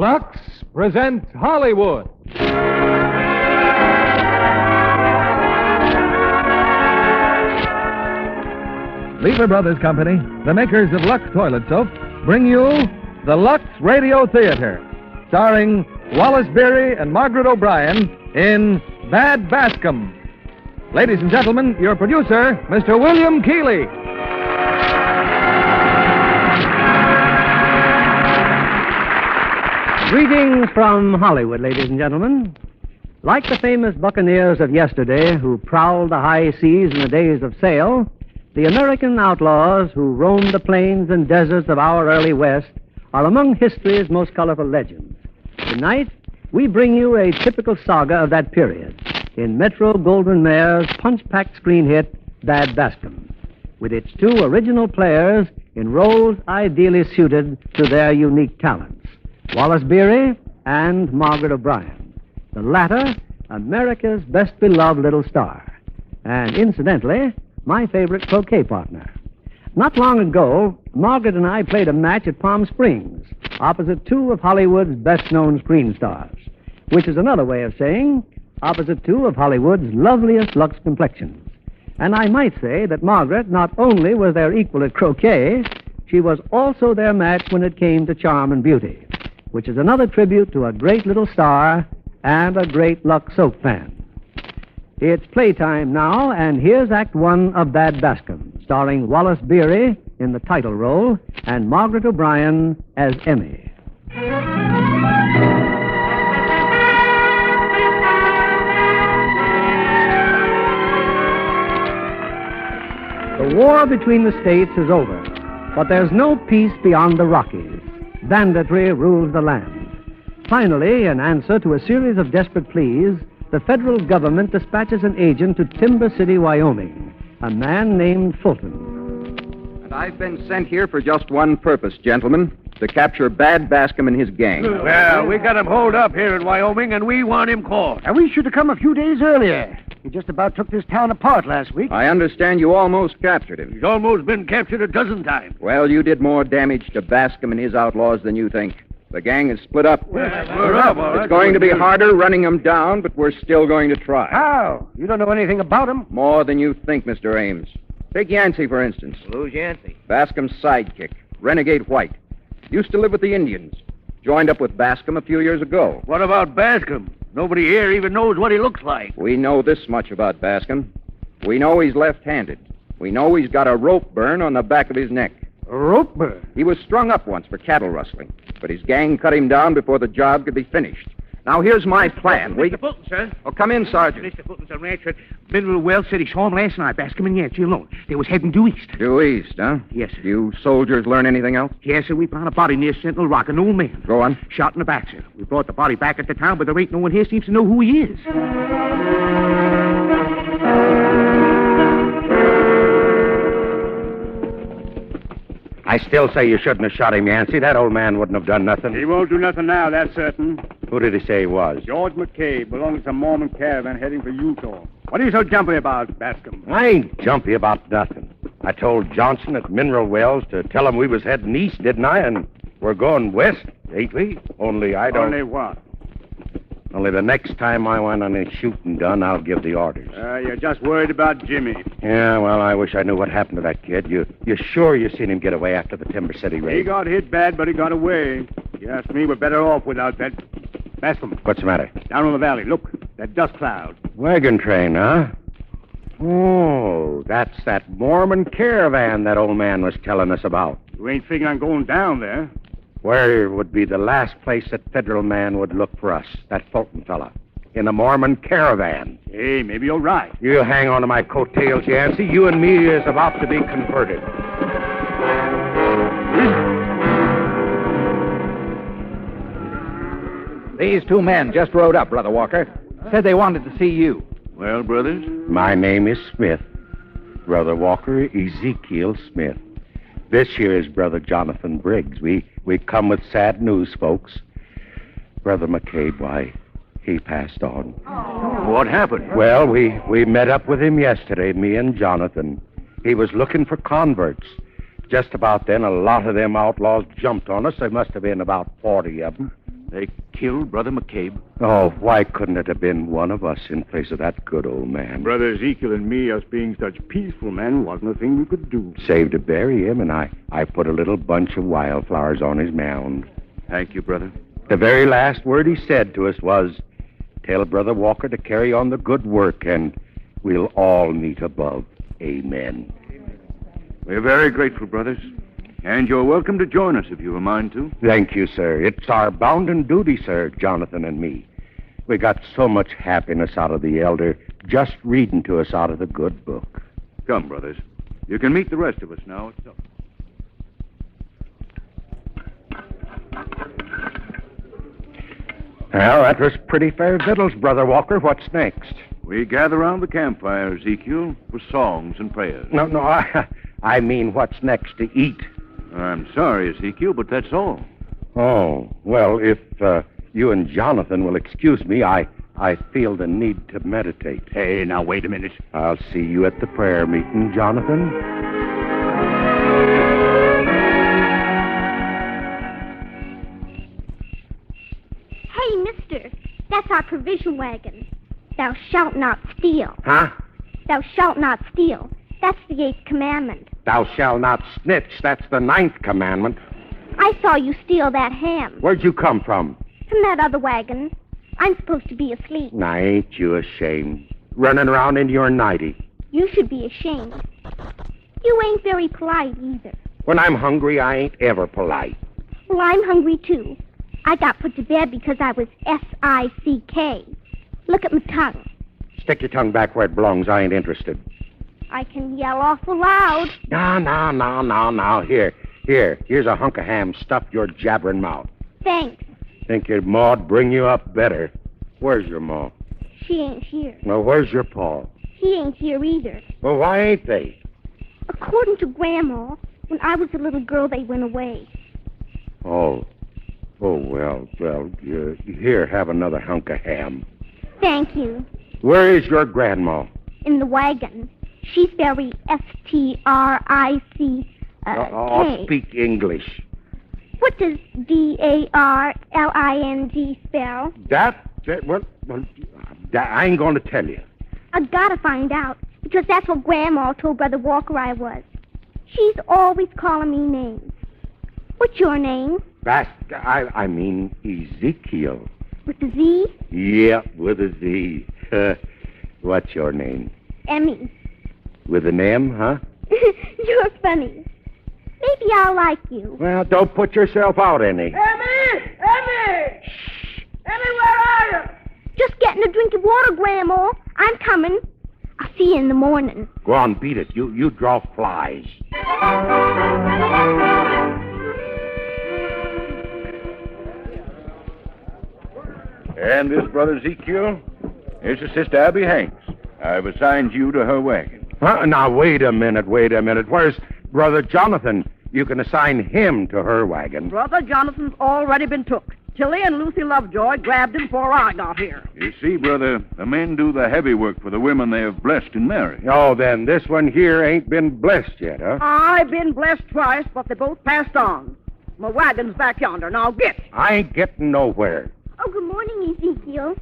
Lux presents Hollywood. Lever Brothers Company, the makers of Lux Toilet Soap, bring you the Lux Radio Theater, starring Wallace Beery and Margaret O'Brien in Bad Bascomb. Ladies and gentlemen, your producer, Mr. William Keeley. Greetings from Hollywood, ladies and gentlemen. Like the famous buccaneers of yesterday who prowled the high seas in the days of sail, the American outlaws who roamed the plains and deserts of our early West are among history's most colorful legends. Tonight, we bring you a typical saga of that period in Metro-Goldwyn-Mayer's punch-packed screen hit, Bad Bascomb, with its two original players in roles ideally suited to their unique talents, Wallace Beery and Margaret O'Brien, the latter America's best-beloved little star, and incidentally, my favorite croquet partner. Not long ago, Margaret and I played a match at Palm Springs, opposite two of Hollywood's best-known screen stars, which is another way of saying opposite two of Hollywood's loveliest Lux complexions. And I might say that Margaret not only was their equal at croquet, she was also their match when it came to charm and beauty, which is another tribute to a great little star and a great Lux soap fan. It's playtime now, and here's Act One of Bad Bascomb, starring Wallace Beery in the title role and Margaret O'Brien as Emmy. The war between the states is over, but there's no peace beyond the Rockies. Banditry rules the land. Finally, in answer to a series of desperate pleas, the federal government dispatches an agent to Timber City, Wyoming, a man named Fulton. And I've been sent here for just one purpose, gentlemen, to capture Bad Bascomb and his gang. Well, we got him holed up here in Wyoming, and we want him caught. And we should have come a few days earlier. He just about took this town apart last week. I understand you almost captured him. He's almost been captured a dozen times. Well, you did more damage to Bascomb and his outlaws than you think. The gang is split up. We're up, all right. It's going to be harder running them down, but we're still going to try. How? You don't know anything about him? More than you think, Mr. Ames. Take Yancey, for instance. Who's Yancey? Bascomb's sidekick, Renegade White. Used to live with the Indians. Joined up with Bascomb a few years ago. What about Bascomb? Nobody here even knows what he looks like. We know this much about Bascomb. We know he's left-handed. We know he's got a rope burn on the back of his neck. A rope burn? He was strung up once for cattle rustling, but his gang cut him down before the job could be finished. Now, here's my plan. Mr. Fulton, sir. Oh, come in, Sergeant. Mr. Fulton's a rancher at Mineral Well City. Saw him last night, Bascomb and Yancey alone. They was heading due east. Due east, huh? Yes, sir. You soldiers learn anything else? Yes, sir. We found a body near Sentinel Rock, an old man. Go on. Shot in the back, sir. We brought the body back into town, but there ain't no one here seems to know who he is. I still say you shouldn't have shot him, Yancey. That old man wouldn't have done nothing. He won't do nothing now, that's certain. Who did he say he was? George McCabe belongs to some Mormon caravan heading for Utah. What are you so jumpy about, Bascomb? I ain't jumpy about nothing. I told Johnson at Mineral Wells to tell him we was heading east, didn't I? And we're going west, ain't we? Only I don't... Only what? Only the next time I want on a shooting gun, I'll give the orders. You're just worried about Jimmy. Yeah, well, I wish I knew what happened to that kid. You sure you seen him get away after the Timber City raid? He got hit bad, but he got away. You ask me, we're better off without that. Bascomb, What's the matter? down on the valley, look, that dust cloud. Wagon train, huh? Oh, that's that Mormon caravan that old man was telling us about. You ain't figuring on going down there. Where would be the last place that federal man would look for us, that Fulton fella? In a Mormon caravan. Hey, maybe you're right. You hang on to my coattails, Yancey. You and me is about to be converted. These two men just rode up, Brother Walker. Said they wanted to see you. Well, brothers? My name is Smith. Brother Walker, Ezekiel Smith. This here is Brother Jonathan Briggs. We come with sad news, folks. Brother McCabe, why, he passed on. What happened? Well, we met up with him yesterday, me and Jonathan. He was looking for converts. Just about then, a lot of them outlaws jumped on us. There must have been about 40 of them. They killed Brother McCabe. Oh, why couldn't it have been one of us in place of that good old man? Brother Ezekiel and me, us being such peaceful men, wasn't a thing we could do. Saved to bury him, and I put a little bunch of wildflowers on his mound. Thank you, brother. The very last word he said to us was, tell Brother Walker to carry on the good work, and we'll all meet above. Amen. We're very grateful, brothers. And you're welcome to join us if you were mind to. Thank you, sir. It's our bounden duty, sir, Jonathan and me. We got so much happiness out of the elder just reading to us out of the good book. Come, brothers. You can meet the rest of us now at supper. Well, that was pretty fair victuals, Brother Walker. What's next? We gather around the campfire, Ezekiel, for songs and prayers. No, I mean what's next to eat. I'm sorry, Ezekiel, but that's all. Oh, well, if you and Jonathan will excuse me, I feel the need to meditate. Hey, now, wait a minute. I'll see you at the prayer meeting, Jonathan. Hey, mister, that's our provision wagon. Thou shalt not steal. Huh? Thou shalt not steal. That's the 8th commandment. Thou shalt not snitch. That's the 9th commandment. I saw you steal that ham. Where'd you come from? From that other wagon. I'm supposed to be asleep. Now, ain't you ashamed? Running around in your nightie. You should be ashamed. You ain't very polite either. When I'm hungry, I ain't ever polite. Well, I'm hungry, too. I got put to bed because I was S-I-C-K. Look at my tongue. Stick your tongue back where it belongs. I ain't interested. I can yell awful loud. No. Here's a hunk of ham stuffed your jabbering mouth. Thanks. Think your ma'd bring you up better. Where's your ma? She ain't here. Well, where's your pa? He ain't here either. Well, why ain't they? According to Grandma, when I was a little girl, they went away. Oh, well, here, have another hunk of ham. Thank you. Where is your grandma? In the wagon. She's very S-T-R-I-C, K. Speak English. What does D-A-R-L-I-N-G spell? Well, I ain't going to tell you. I gotta find out, because that's what Grandma told Brother Walker I was. She's always calling me names. What's your name? I mean Ezekiel. With the Z? Yeah, with a Z. What's your name? Emmy. With an M, huh? You're funny. Maybe I'll like you. Well, don't put yourself out any. Emmy! Shh! Emmy, where are you? Just getting a drink of water, Grandma. I'm coming. I'll see you in the morning. Go on, beat it. You draw flies. And this brother Ezekiel is his sister Abby Hanks. I've assigned you to her wagon. Now, wait a minute. Where's Brother Jonathan? You can assign him to her wagon. Brother Jonathan's already been took. Tilly and Lucy Lovejoy grabbed him before I got here. You see, brother, the men do the heavy work for the women they have blessed and married. Oh, then this one here ain't been blessed yet, huh? I've been blessed twice, but they both passed on. My wagon's back yonder. Now get. I ain't getting nowhere. Oh, good morning, Ezekiel.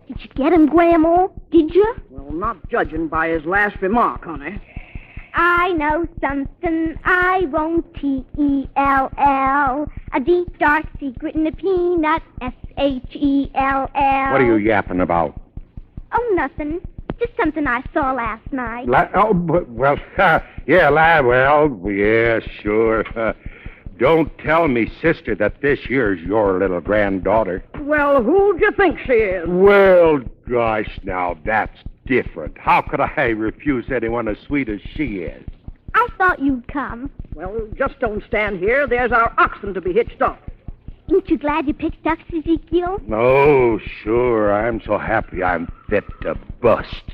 Did you get him, Grandma? Did you? Well, not judging by his last remark, honey. I know something I won't T-E-L-L. A deep, dark secret in a peanut, S-H-E-L-L. What are you yapping about? Oh, nothing. Just something I saw last night. Yeah, sure. Don't tell me, sister, that this here's your little granddaughter. Well, who do you think she is? Well, gosh, now, that's different. How could I refuse anyone as sweet as she is? I thought you'd come. Well, just don't stand here. There's our oxen to be hitched up. Ain't you glad you picked ducks, Ezekiel? Oh, sure. I'm so happy I'm fit to bust.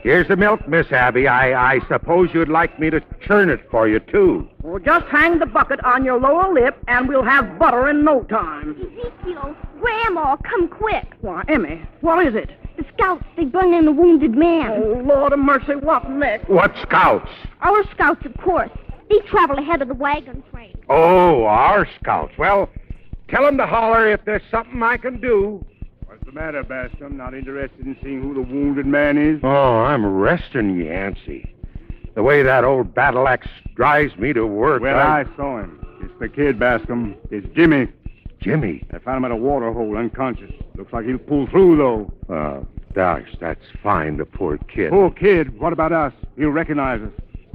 Here's the milk, Miss Abby. I suppose you'd like me to churn it for you, too. Well, just hang the bucket on your lower lip, and we'll have butter in no time. Ezekiel, Grandma, come quick. Why, Emmy, what is it? The scouts. They bring in a wounded man. Oh, Lord of mercy, what next? What scouts? Our scouts, of course. They travel ahead of the wagon train. Oh, our scouts. Well, tell them to holler if there's something I can do. What's the matter, Bascomb? Not interested in seeing who the wounded man is? Oh, I'm resting, Yancey. The way that old battle axe drives me to work. Well, I saw him. It's the kid, Bascomb. It's Jimmy. Jimmy? I found him at a water hole, unconscious. Looks like he'll pull through, though. Oh, gosh, that's fine, the poor kid. Poor kid. What about us? He'll recognize us.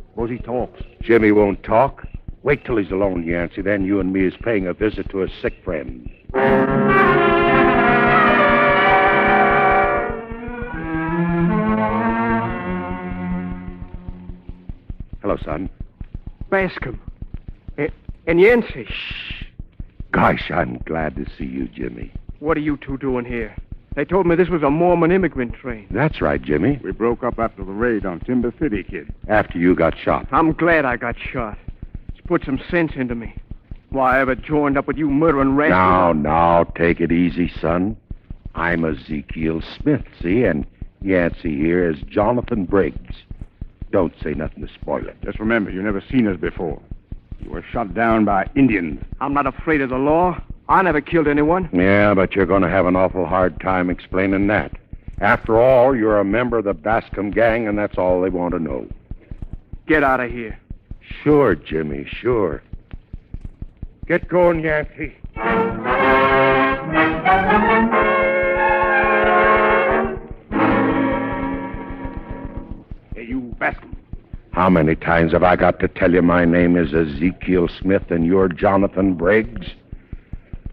Suppose he talks. Jimmy won't talk. Wait till he's alone, Yancey. Then you and me is paying a visit to a sick friend. Hello, son. Bascomb. And Yancey. Shh. Gosh, I'm glad to see you, Jimmy. What are you two doing here? They told me this was a Mormon immigrant train. That's right, Jimmy. We broke up after the raid on Timber City, kid. After you got shot. I'm glad I got shot. It's put some sense into me. Why I ever joined up with you murdering rascals. Now, take it easy, son. I'm Ezekiel Smith, see? And Yancey here is Jonathan Briggs. Don't say nothing to spoil it. Just remember, you've never seen us before. You were shot down by Indians. I'm not afraid of the law. I never killed anyone. Yeah, but you're going to have an awful hard time explaining that. After all, you're a member of the Bascomb gang, and that's all they want to know. Get out of here. Sure, Jimmy, sure. Get going, Yancey. Hey, you, Bascomb. How many times have I got to tell you my name is Ezekiel Smith and you're Jonathan Briggs?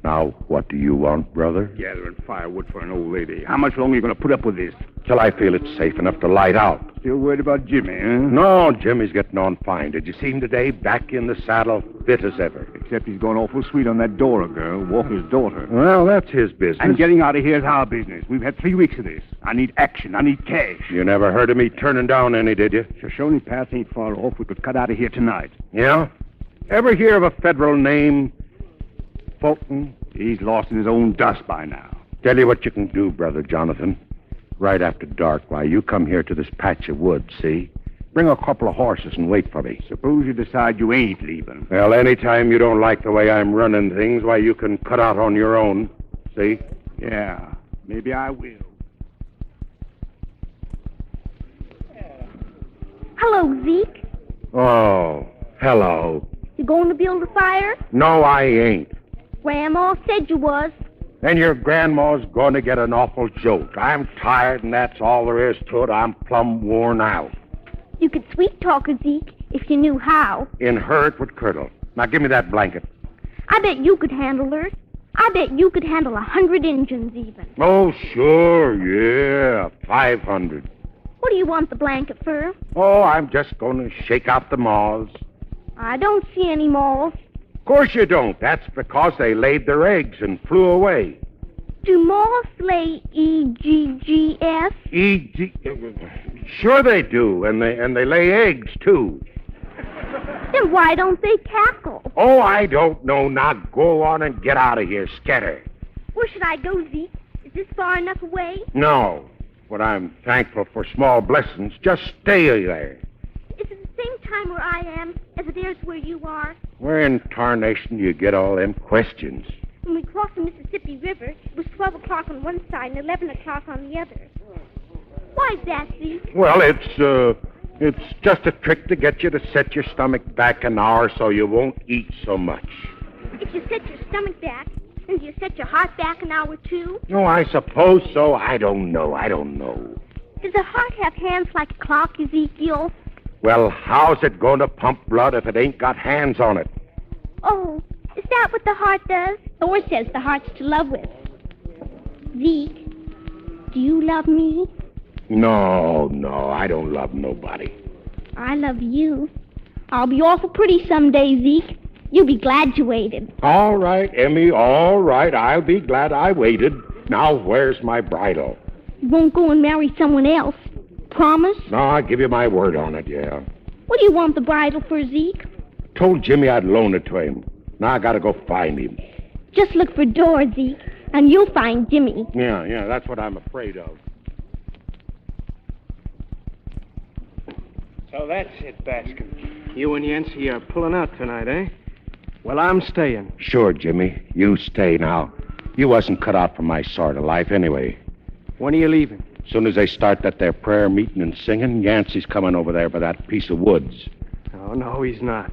Now, what do you want, brother? Gathering firewood for an old lady. How much longer are you going to put up with this? Till I feel it's safe enough to light out. Still worried about Jimmy, huh? No, Jimmy's getting on fine. Did you see him today? Back in the saddle, fit as ever. Except he's going awful sweet on that Dora girl, Walker's daughter. Well, that's his business. And getting out of here is our business. We've had 3 weeks of this. I need action. I need cash. You never heard of me turning down any, did you? Shoshone Pass ain't far off. We could cut out of here tonight. Yeah? Ever hear of a federal name? Fulton? He's lost in his own dust by now. Tell you what you can do, Brother Jonathan. Right after dark, why, you come here to this patch of woods, see? Bring a couple of horses and wait for me. Suppose you decide you ain't leaving. Well, anytime you don't like the way I'm running things, why, you can cut out on your own, see? Yeah, maybe I will. Hello, Zeke. Oh, hello. You going to build a fire? No, I ain't. Grandma said you was. And your grandma's going to get an awful joke. I'm tired, and that's all there is to it. I'm plumb worn out. You could sweet talk her, Zeke, if you knew how. In her, it would curdle. Now, give me that blanket. I bet you could handle her. I bet you could handle 100 Injuns even. Oh, sure, yeah, 500. What do you want the blanket for? Oh, I'm just going to shake out the moths. I don't see any moths. Of course you don't. That's because they laid their eggs and flew away. Do moths lay E-G-G-S? E-G... Sure they do, and they lay eggs, too. Then why don't they cackle? Oh, I don't know. Now go on and get out of here, scatter. Where should I go, Zeke? Is this far enough away? No, but I'm thankful for small blessings. Just stay there. Is it the same time where I am as it is where you are? Where in tarnation do you get all them questions? When we crossed the Mississippi River, it was 12 o'clock on one side and 11 o'clock on the other. Why's that, Zeke? Well, it's just a trick to get you to set your stomach back an hour so you won't eat so much. If you set your stomach back, and you set your heart back an hour, too? Oh, I suppose so. I don't know. Does a heart have hands like a clock, Ezekiel? Well, how's it going to pump blood if it ain't got hands on it? Oh, is that what the heart does? Thor says the heart's to love with. Zeke, do you love me? No, I don't love nobody. I love you. I'll be awful pretty someday, Zeke. You'll be glad you waited. All right, Emmy, all right. I'll be glad I waited. Now, where's my bridle? You won't go and marry someone else. Promise? No, I'll give you my word on it, yeah. What do you want the bridle for, Zeke? Told Jimmy I'd loan it to him. Now I gotta go find him. Just look for Dora, Zeke, and you'll find Jimmy. Yeah, that's what I'm afraid of. So that's it, Bascomb. You and Yancey are pulling out tonight, eh? Well, I'm staying. Sure, Jimmy. You stay now. You wasn't cut out for my sort of life anyway. When are you leaving? As soon as they start that there prayer meeting and singing, Yancey's coming over there by that piece of woods. Oh, no, he's not.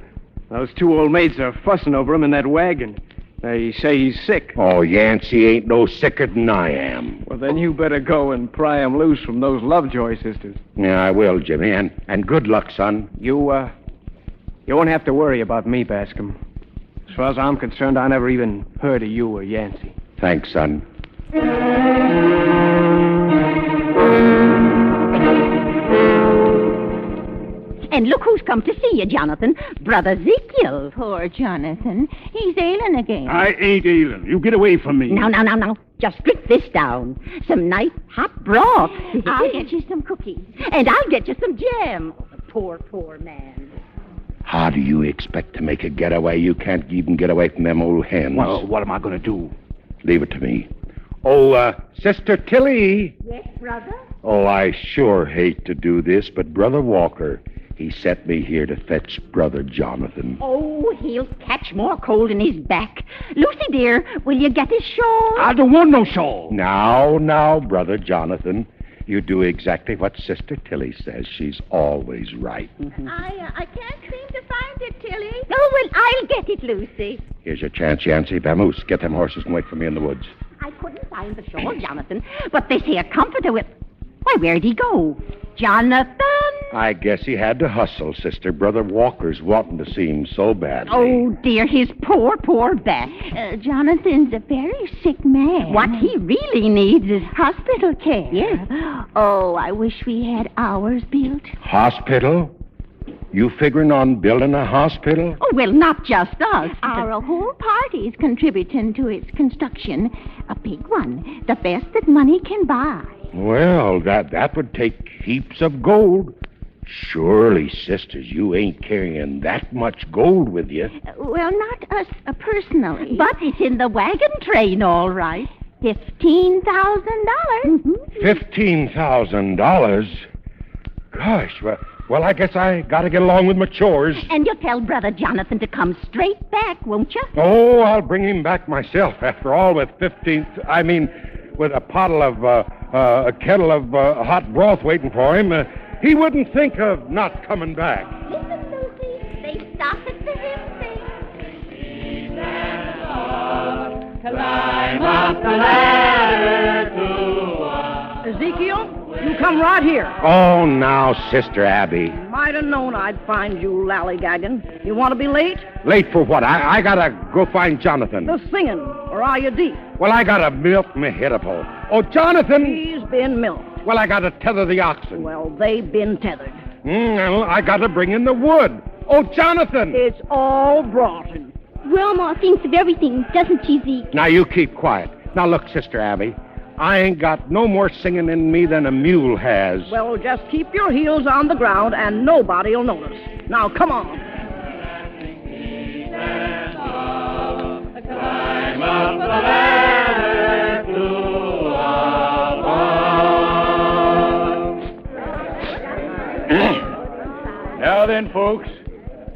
Those two old maids are fussing over him in that wagon. They say he's sick. Oh, Yancey ain't no sicker than I am. Well, then you better go and pry him loose from those Lovejoy sisters. Yeah, I will, Jimmy, and good luck, son. You won't have to worry about me, Bascomb. As far as I'm concerned, I never even heard of you or Yancey. Thanks, son. And look who's come to see you, Jonathan. Brother Ezekiel. Poor Jonathan. He's ailing again. I ain't ailing. You get away from me. Now. Just drink this down. Some nice hot broth. I'll get you some cookies. And I'll get you some jam. Oh, poor man. How do you expect to make a getaway? You can't even get away from them old hens. Well, what am I going to do? Leave it to me. Oh, Sister Tilly. Yes, brother? Oh, I sure hate to do this, but Brother Walker, he sent me here to fetch Brother Jonathan. Oh, he'll catch more cold in his back. Lucy, dear, will you get his shawl? I don't want no shawl. Now, Brother Jonathan. You do exactly what Sister Tilly says. She's always right. I can't seem to find it, Tilly. Oh, well, I'll get it, Lucy. Here's your chance, Yancey. Vamoose, get them horses and wait for me in the woods. I couldn't find the shawl, Jonathan, but they say a comforter will... Why, where'd he go? Jonathan! I guess he had to hustle, Sister. Brother Walker's wanting to see him so badly. Oh, dear, his poor back. Jonathan's a very sick man. What he really needs is... hospital care. Yes. Oh, I wish we had ours built. Hospital? You figuring on building a hospital? Oh, well, not just us. Our whole party's contributing to its construction. A big one. The best that money can buy. Well, that would take heaps of gold. Surely, sisters, you ain't carrying that much gold with you. Well, not us personally. But it's in the wagon train, all right. $15,000. $15,000? Gosh, well, I guess I gotta get along with my chores. And you'll tell Brother Jonathan to come straight back, won't you? Oh, I'll bring him back myself. After all, with with a kettle of hot broth waiting for him, he wouldn't think of not coming back. Listen, Lucy, they stop at the hymn sing. Climb up the ladder to us. Ezekiel, you come right here. Oh, now, Sister Abby. Might have known I'd find you lollygagging. You want to be late? Late for what? I gotta go find Jonathan. The singing, or are you deep? Well, I gotta milk me hitterpole. Oh, Jonathan! He's been milked. Well, I gotta tether the oxen. Well, they've been tethered. Well, I gotta bring in the wood. Oh, Jonathan! It's all brought in. Grandma thinks of everything, doesn't she, Zeke? Now, you keep quiet. Now, look, Sister Abby. I ain't got no more singing in me than a mule has. Well, just keep your heels on the ground and nobody'll notice. Now, come on. Climb up the ladder to Now then, folks,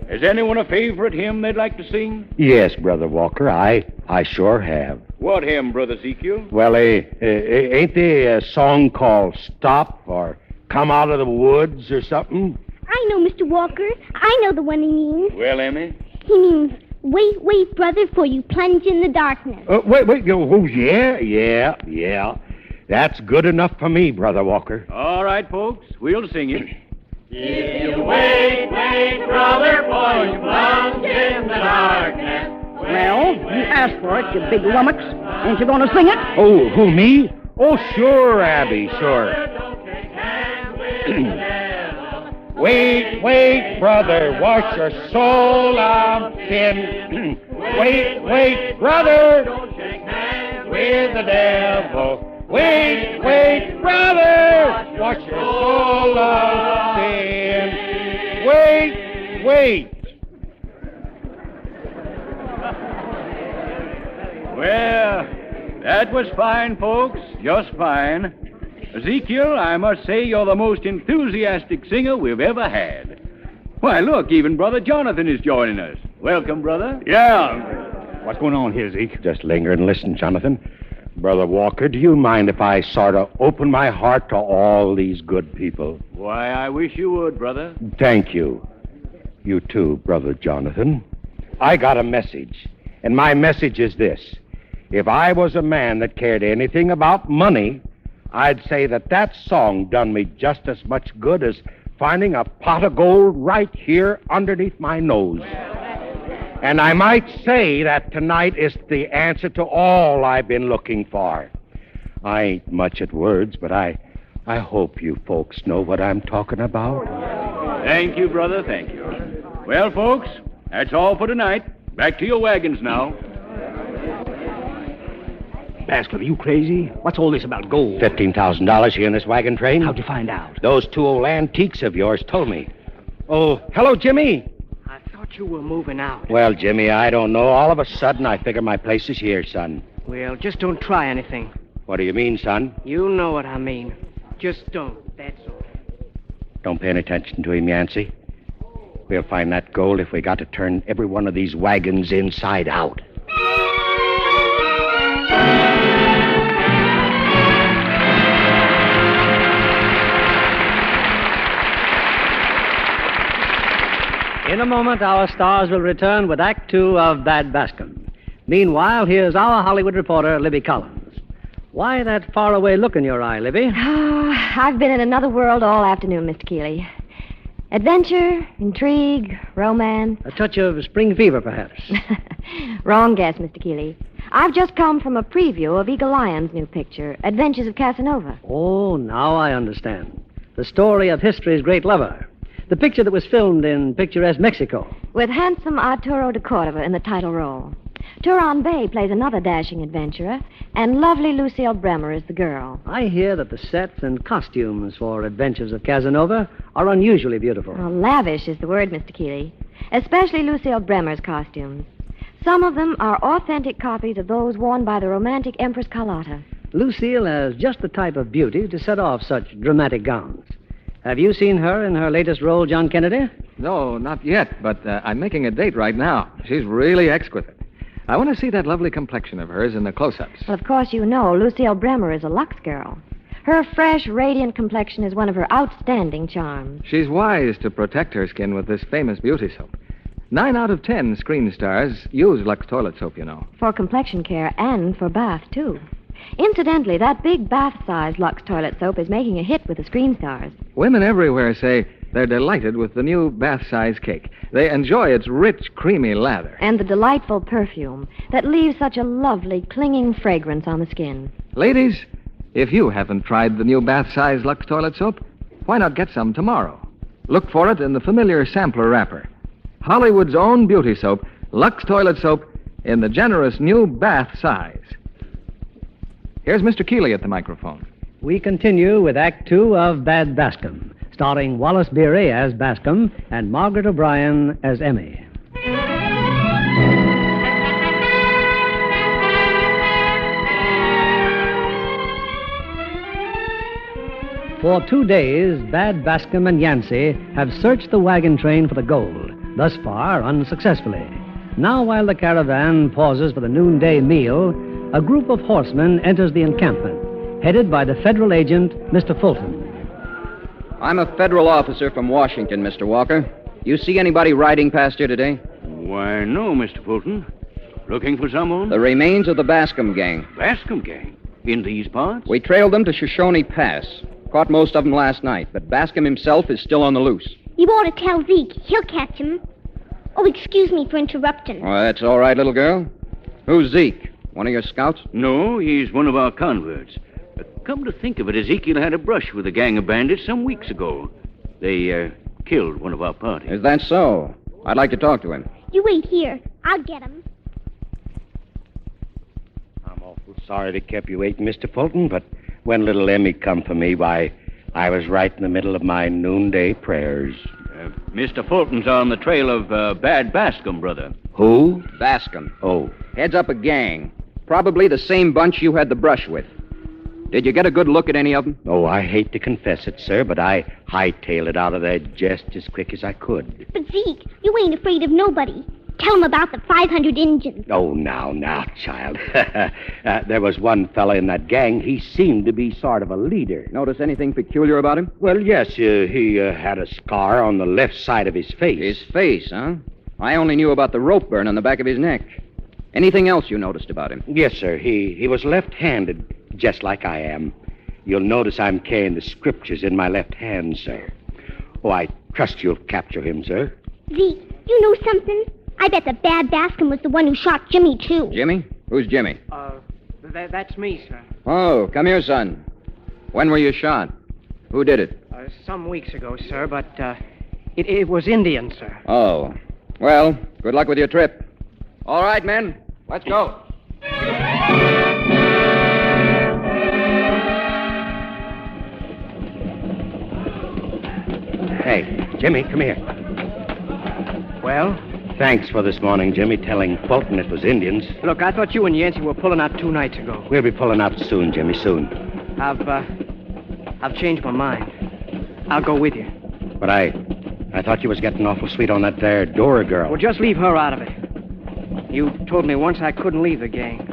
has anyone a favorite hymn they'd like to sing? Yes, Brother Walker, I sure have. What hymn, Brother Ezekiel? Well, ain't there a song called Stop or Come Out of the Woods or something? I know, Mr. Walker. I know the one he means. Well, Emmy? He means, wait, brother, for you plunge in the darkness. Wait. Oh, yeah. That's good enough for me, Brother Walker. All right, folks, we'll sing it. If you wait, brother, for you plunge in the darkness. Well, you asked for it, you big lummox. Ain't you going to sing it? Oh, who, me? Oh, sure, Abby, sure. Wait, brother, wash your soul of sin. Wait, brother, with the devil. Wait, brother, wash your soul of sin. Wait. Well, that was fine, folks, just fine. Ezekiel, I must say you're the most enthusiastic singer we've ever had. Why, look, even Brother Jonathan is joining us. Welcome, brother. Yeah. What's going on here, Zeke? Just linger and listen, Jonathan. Brother Walker, do you mind if I sort of open my heart to all these good people? Why, I wish you would, brother. Thank you. You too, Brother Jonathan. I got a message, and my message is this. If I was a man that cared anything about money, I'd say that song done me just as much good as finding a pot of gold right here underneath my nose. And I might say that tonight is the answer to all I've been looking for. I ain't much at words, but I hope you folks know what I'm talking about. Thank you, brother, thank you. Well, folks, that's all for tonight. Back to your wagons now. Bascomb, you crazy? What's all this about gold? $15,000 here in this wagon train. How'd you find out? Those two old antiques of yours told me. Oh, hello, Jimmy. I thought you were moving out. Well, Jimmy, I don't know. All of a sudden, I figure my place is here, son. Well, just don't try anything. What do you mean, son? You know what I mean. Just don't, that's all. Don't pay any attention to him, Yancey. We'll find that gold if we got to turn every one of these wagons inside out. In a moment, our stars will return with Act Two of Bad Bascomb. Meanwhile, here's our Hollywood reporter, Libby Collins. Why that faraway look in your eye, Libby? Oh, I've been in another world all afternoon, Mr. Keeley. Adventure, intrigue, romance. A touch of spring fever, perhaps. Wrong guess, Mr. Keeley. I've just come from a preview of Eagle Lyon's new picture, Adventures of Casanova. Oh, now I understand. The story of history's great lover. The picture that was filmed in picturesque Mexico. With handsome Arturo de Cordova in the title role. Turan Bay plays another dashing adventurer, and lovely Lucille Bremer is the girl. I hear that the sets and costumes for Adventures of Casanova are unusually beautiful. Oh, lavish is the word, Mr. Keeley. Especially Lucille Bremer's costumes. Some of them are authentic copies of those worn by the romantic Empress Carlotta. Lucille has just the type of beauty to set off such dramatic gowns. Have you seen her in her latest role, John Kennedy? No, not yet, but I'm making a date right now. She's really exquisite. I want to see that lovely complexion of hers in the close-ups. Well, of course you know Lucille Bremer is a Lux girl. Her fresh, radiant complexion is one of her outstanding charms. She's wise to protect her skin with this famous beauty soap. 9 out of 10 screen stars use Lux toilet soap, you know. For complexion care and for bath, too. Incidentally, that big bath-size Lux toilet soap is making a hit with the screen stars. Women everywhere say they're delighted with the new bath-size cake. They enjoy its rich, creamy lather. And the delightful perfume that leaves such a lovely, clinging fragrance on the skin. Ladies, if you haven't tried the new bath-size Lux toilet soap, why not get some tomorrow? Look for it in the familiar sampler wrapper. Hollywood's own beauty soap, Lux toilet soap, in the generous new bath size. Here's Mr. Keeley at the microphone. We continue with Act Two of Bad Bascomb, starring Wallace Beery as Bascomb and Margaret O'Brien as Emmy. For 2 days, Bad Bascomb and Yancey have searched the wagon train for the gold, thus far unsuccessfully. Now, while the caravan pauses for the noonday meal, a group of horsemen enters the encampment, headed by the federal agent, Mr. Fulton. I'm a federal officer from Washington, Mr. Walker. You see anybody riding past here today? Why, no, Mr. Fulton. Looking for someone? The remains of the Bascomb gang. Bascomb gang? In these parts? We trailed them to Shoshone Pass. Caught most of them last night, but Bascomb himself is still on the loose. You ought to tell Zeke. He'll catch him. Oh, excuse me for interrupting. Oh, that's all right, little girl. Who's Zeke? One of your scouts? No, he's one of our converts. Come to think of it, Ezekiel had a brush with a gang of bandits some weeks ago. They killed one of our party. Is that so? I'd like to talk to him. You wait here. I'll get him. I'm awful sorry to keep you waiting, Mr. Fulton, but when little Emmy come for me, why, I was right in the middle of my noonday prayers. Mr. Fulton's on the trail of Bad Bascomb, brother. Who? Bascomb. Oh. Heads up a gang. Probably the same bunch you had the brush with. Did you get a good look at any of them? Oh, I hate to confess it, sir, but I hightailed it out of there just as quick as I could. But Zeke, you ain't afraid of nobody. Tell him about the 500 Injuns. Oh, now, child. There was one fella in that gang. He seemed to be sort of a leader. Notice anything peculiar about him? Well, yes, he had a scar on the left side of his face. His face, huh? I only knew about the rope burn on the back of his neck. Anything else you noticed about him? Yes, sir. He was left-handed, just like I am. You'll notice I'm carrying the scriptures in my left hand, sir. Oh, I trust you'll capture him, sir. Zeke, you know something? I bet the bad Bascomb was the one who shot Jimmy, too. Jimmy? Who's Jimmy? That's me, sir. Oh, come here, son. When were you shot? Who did it? Some weeks ago, sir, but it was Indian, sir. Oh. Well, good luck with your trip. All right, men. Let's go. Hey, Jimmy, come here. Well? Thanks for this morning, Jimmy, telling Fulton it was Indians. Look, I thought you and Yancey were pulling out 2 nights ago. We'll be pulling out soon, Jimmy, soon. I've changed my mind. I'll go with you. But I thought you was getting awful sweet on that there Dora girl. Well, just leave her out of it. You told me once I couldn't leave the gang.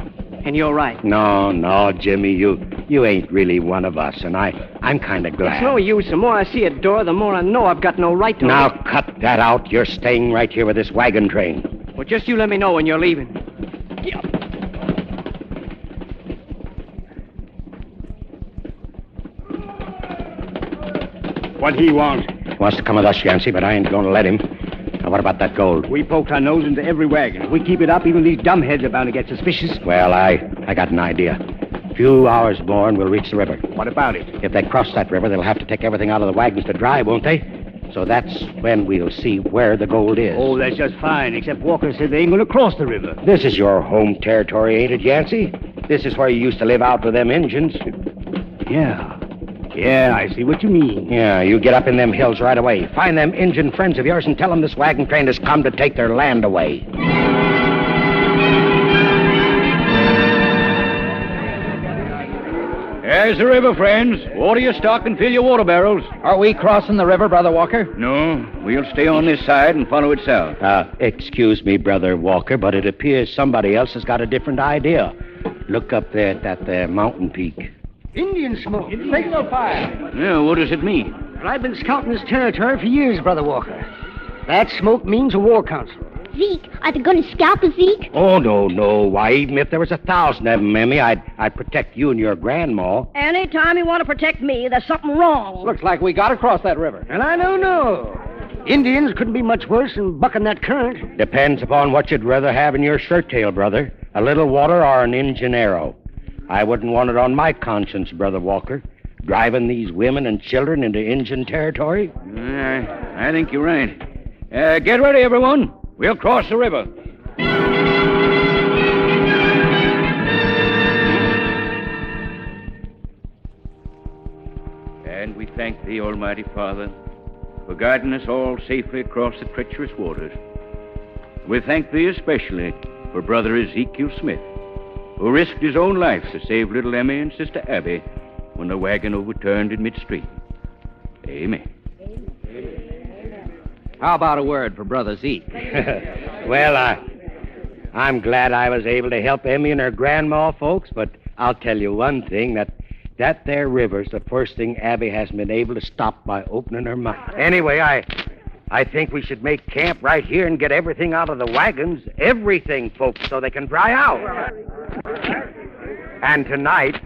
And you're right. No, Jimmy, you ain't really one of us, and I'm kind of glad. It's no use. The more I see it, Dora, the more I know I've got no right to... Now, cut that out. You're staying right here with this wagon train. Well, just you let me know when you're leaving. Yeah. What he wants? Wants to come with us, Yancey, but I ain't going to let him. Now, what about that gold? We poked our nose into every wagon. If we keep it up, even these dumbheads are bound to get suspicious. Well, I got an idea. A few hours more and we'll reach the river. What about it? If they cross that river, they'll have to take everything out of the wagons to dry, won't they? So that's when we'll see where the gold is. Oh, that's just fine, except Walker said they ain't going to cross the river. This is your home territory, ain't it, Yancey? This is where you used to live out with them Injuns. Yeah, I see what you mean. Yeah, you get up in them hills right away. Find them Injun friends of yours and tell them this wagon train has come to take their land away. There's the river, friends. Water your stock and fill your water barrels. Are we crossing the river, Brother Walker? No, we'll stay on this side and follow it south. Excuse me, Brother Walker, but it appears somebody else has got a different idea. Look up there at that mountain peak. Indian smoke. Signal fire. Yeah, what does it mean? Well, I've been scouting this territory for years, Brother Walker. That smoke means a war council. Zeke, are they going to scalp us, Zeke? Oh, no. Why, even if there was 1,000 of them, Emmy, I'd protect you and your grandma. Anytime you want to protect me, there's something wrong. Looks like we got to cross that river. And I don't know. Indians couldn't be much worse than bucking that current. Depends upon what you'd rather have in your shirt tail, brother. A little water or an Injun arrow. I wouldn't want it on my conscience, Brother Walker. Driving these women and children into Injun territory. I think you're right. Get ready, everyone. We'll cross the river. And we thank thee, Almighty Father, for guiding us all safely across the treacherous waters. We thank thee especially for Brother Ezekiel Smith, who risked his own life to save little Emmy and Sister Abby when the wagon overturned in midstream. Amen. How about a word for Brother Zeke? Well, I'm glad I was able to help Emmy and her grandma, folks, but I'll tell you one thing, that there river's the first thing Abby hasn't been able to stop by opening her mouth. Anyway, I think we should make camp right here and get everything out of the wagons, everything, folks, so they can dry out. And tonight,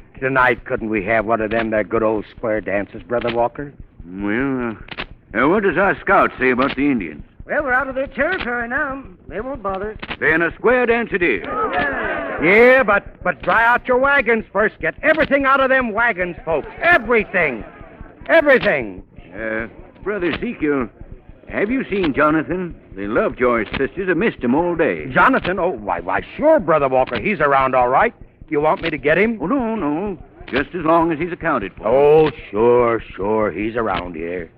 couldn't we have one of them there good old square dances, Brother Walker? Well, what does our scout say about the Indians? Well, we're out of their territory now. They won't bother. Then a square dance it is. Yeah, but dry out your wagons first. Get everything out of them wagons, folks. Everything. Everything. Brother Ezekiel, have you seen Jonathan? The Lovejoy sisters have missed him all day. Jonathan? Oh, why, sure, Brother Walker. He's around all right. You want me to get him? Oh, no. Just as long as he's accounted for. Oh, sure. He's around here.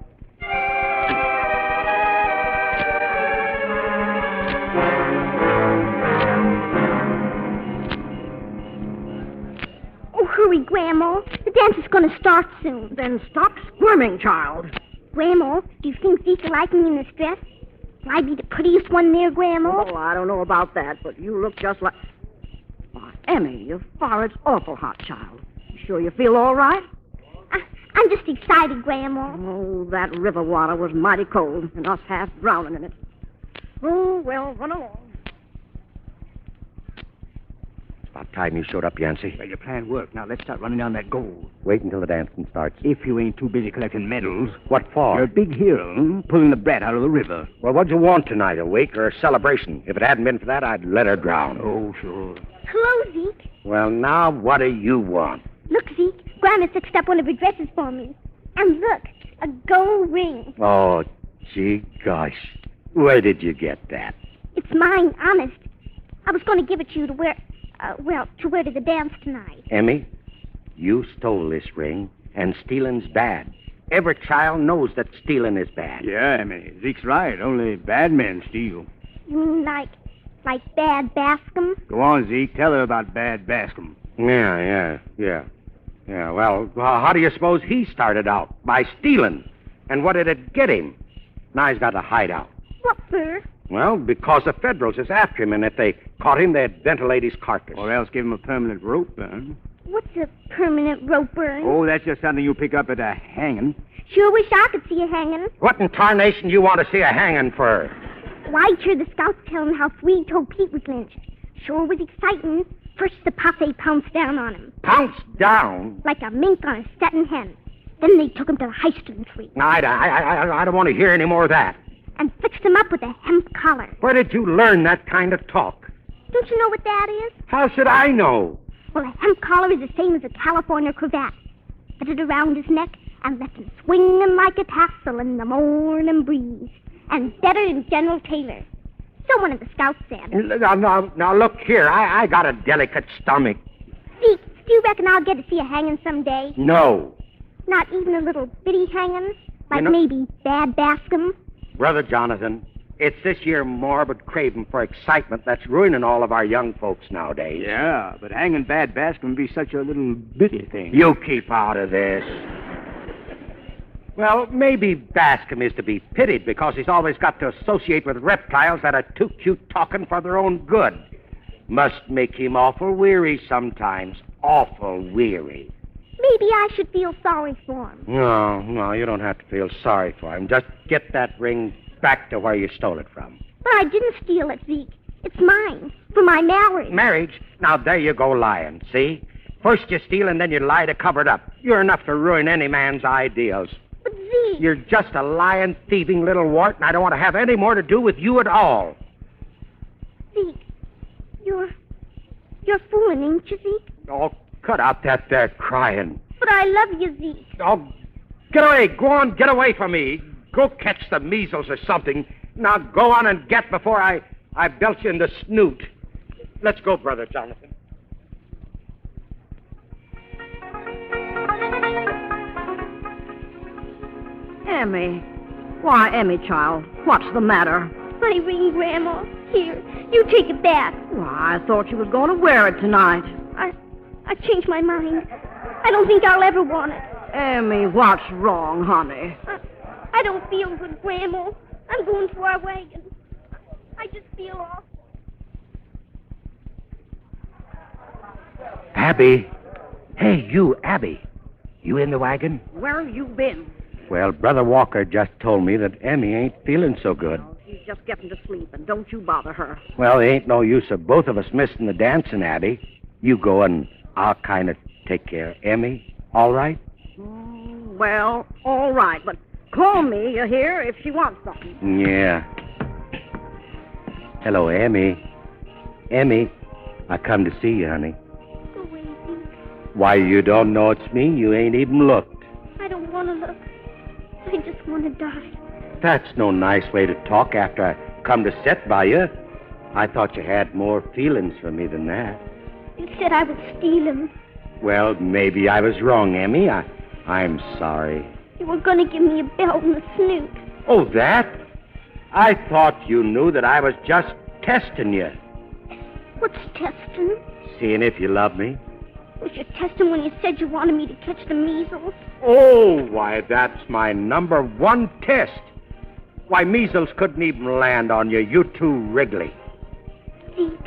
Oh, hurry, Grandma. The The dance is going to start soon. Then stop squirming, child. Grandma, do you think Zeke will like me in this dress? Will I be the prettiest one there, Grandma? Oh, I don't know about that, but you look just like... Why, Emmy, your forehead's awful hot, child. You sure you feel all right? I'm just excited, Grandma. Oh, that river water was mighty cold, and us half drowning in it. Oh, well, run along. About time you showed up, Yancey. Well, your plan worked. Now let's start running down that gold. Wait until the dancing starts. If you ain't too busy collecting medals. What for? You're a big hero, pulling the brat out of the river. Well, what'd you want tonight, a wake or a celebration? If it hadn't been for that, I'd let her drown. Oh, sure. Hello, Zeke. Well, now what do you want? Look, Zeke, Grandma fixed up one of her dresses for me. And look, a gold ring. Oh, gee gosh. Where did you get that? It's mine, honest. I was going to give it to you to wear... to wear to the dance tonight. Emmy, you stole this ring, and stealing's bad. Every child knows that stealing is bad. Yeah, Emmy. Zeke's right. Only bad men steal. You mean like Bad Bascomb? Go on, Zeke. Tell her about bad Bascomb. Yeah, well, how do you suppose he started out? By stealing. And what did it get him? Now he's got a hideout. What for? Well, because the Federals is after him, and if they caught him, they'd ventilate his carcass. Or else give him a permanent rope burn. What's a permanent rope burn? Oh, that's just something you pick up at a hanging. Sure wish I could see a hanging. What in tarnation you want to see a hanging for? Why, I'd hear the scouts telling how three-toed Pete was lynched. Sure was exciting. First, the posse pounced down on him. Pounced down? Like a mink on a setting hen. Then they took him to the Heiston tree. No, I don't want to hear any more of that. And fixed him up with a hemp collar. Where did you learn that kind of talk? Don't you know what that is? How should I know? Well, a hemp collar is the same as a California cravat. Put it around his neck and left him swinging like a tassel in the morning breeze. And better than General Taylor. So one of the scouts said. Now, look here. I got a delicate stomach. Zeke, do you reckon I'll get to see a hanging someday? No. Not even a little bitty hanging? Like maybe Bad Bascomb? Brother Jonathan, it's this year morbid craving for excitement that's ruining all of our young folks nowadays. Yeah, but hanging bad Bascomb would be such a little bitty thing. You keep out of this. Well, maybe Bascomb is to be pitied because he's always got to associate with reptiles that are too cute talking for their own good. Must make him awful weary sometimes. Awful weary. Maybe I should feel sorry for him. No, you don't have to feel sorry for him. Just get that ring back to where you stole it from. But I didn't steal it, Zeke. It's mine. For my marriage. Marriage? Now, there you go lying, see? First you steal and then you lie to cover it up. You're enough to ruin any man's ideals. But, Zeke... You're just a lying, thieving little wart, and I don't want to have any more to do with you at all. Zeke, you're fooling, ain't you, Zeke? Oh, cut out that there crying. But I love you, Zeke. Oh, get away. Go on, get away from me. Go catch the measles or something. Now go on and get before I belch you in the snoot. Let's go, Brother Jonathan. Emmy. Why, Emmy, child, what's the matter? My ring, Grandma. Here, you take it back. Why, I thought you was going to wear it tonight. I changed my mind. I don't think I'll ever want it. Emmy, what's wrong, honey? I don't feel good, Grandma. I'm going to our wagon. I just feel awful. Abby. Hey, you, Abby. You in the wagon? Where have you been? Well, Brother Walker just told me that Emmy ain't feeling so good. Oh, she's just getting to sleep, and don't you bother her. Well, there ain't no use of both of us missing the dancing, Abby. You go and I'll kind of take care of Emmy. All right? Well, all right, but call me, you hear, if she wants something. Yeah. Hello, Emmy. Emmy, I come to see you, honey. Go away, Zeke. Why, you don't know it's me? You ain't even looked. I don't want to look. I just want to die. That's no nice way to talk after I come to sit by you. I thought you had more feelings for me than that. You said I was stealing. Well, maybe I was wrong, Emmy. I'm sorry. You were going to give me a belt in the snoot. Oh, that? I thought you knew that I was just testing you. What's testing? Seeing if you love me. Was your testing when you said you wanted me to catch the measles? Oh, why, that's my number one test. Why, measles couldn't even land on you. You too wriggly. Zeke,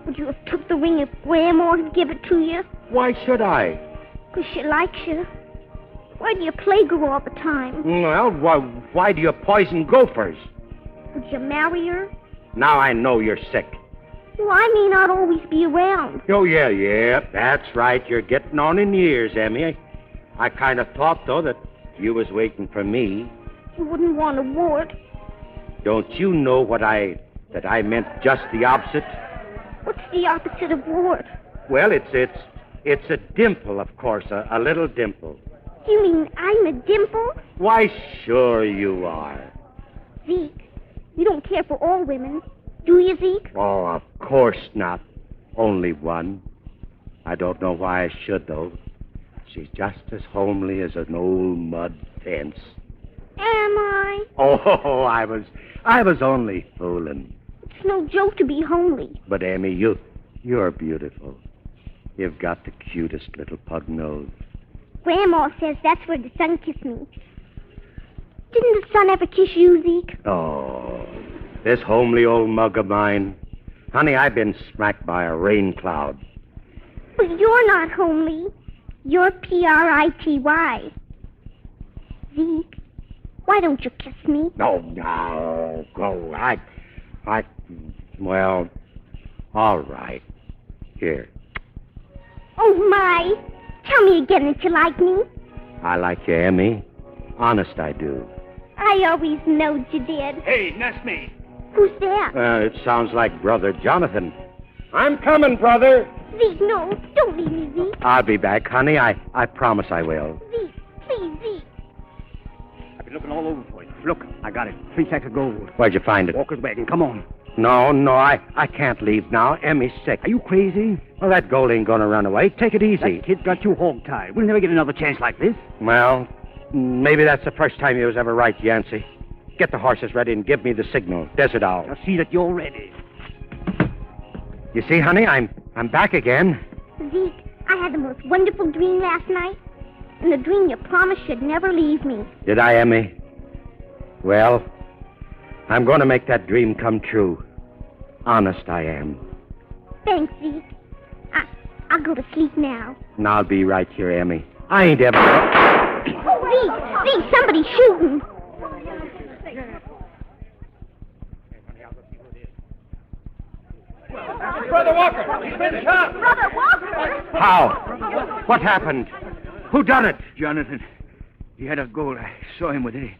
would you have took the ring if Grandma had give it to you? Why should I? 'Cause she likes you. Why do you plague her all the time? Well, why do you poison gophers? Would you marry her? Now I know you're sick. Well, I may not always be around. Oh, yeah, that's right. You're getting on in years, Emmy. I kind of thought, though, that you was waiting for me. You wouldn't want a wart. Don't you know that I meant just the opposite? What's the opposite of wart? Well, it's a dimple, of course, a little dimple. You mean I'm a dimple? Why, sure you are. Zeke, you don't care for all women, do you, Zeke? Oh, of course not. Only one. I don't know why I should, though. She's just as homely as an old mud fence. Am I? Oh, I was only fooling. It's no joke to be homely. But, Emmy, you're beautiful. You've got the cutest little pug nose. Grandma says that's where the sun kissed me. Didn't the sun ever kiss you, Zeke? Oh, this homely old mug of mine. Honey, I've been smacked by a rain cloud. But you're not homely. You're Prity. Zeke, why don't you kiss me? No. Go. Well, all right. Here. Oh, my. Tell me again that you like me. I like you, Emmy. Honest, I do. I always knowed you did. Hey, that's me. Who's that? It sounds like Brother Jonathan. I'm coming, brother. Zeke, no. Don't leave me, Zeke. I'll be back, honey. I promise I will. Zeke, please, Zeke. I've been looking all over for you. Look, I got it. 3 sacks of gold. Where'd you find it? Walker's wagon. Come on. No, I can't leave now. Emmy's sick. Are you crazy? Well, that gold ain't gonna run away. Take it easy. That kid's got you hog-tied. We'll never get another chance like this. Well, maybe that's the first time you was ever right, Yancey. Get the horses ready and give me the signal. Desert Owl. I'll see that you're ready. You see, honey, I'm back again. Zeke, I had the most wonderful dream last night. And the dream you promised you'd never leave me. Did I, Emmy? Well, I'm going to make that dream come true. Honest, I am. Thanks, Zeke. I'll go to sleep now. And I'll be right here, Emmy. I ain't ever... Zeke, somebody's shooting. Brother Walker, he's been shot. Brother Walker? How? What happened? Who done it? Jonathan. He had a gold. I saw him with it.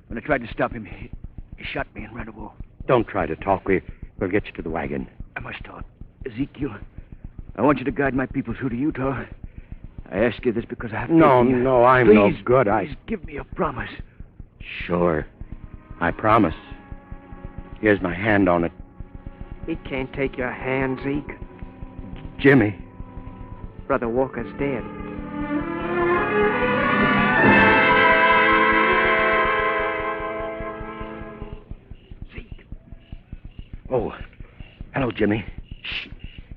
When I tried to stop him, he shot me and ran away. Don't try to talk. We'll get you to the wagon. I must talk. Ezekiel, I want you to guide my people through to Utah. I ask you this because I have... No, I'm no Please, good. Please give me a promise. Sure. I promise. Here's my hand on it. He can't take your hand, Zeke. Jimmy. Brother Walker's dead. Zeke. Oh, hello, Jimmy. Shh.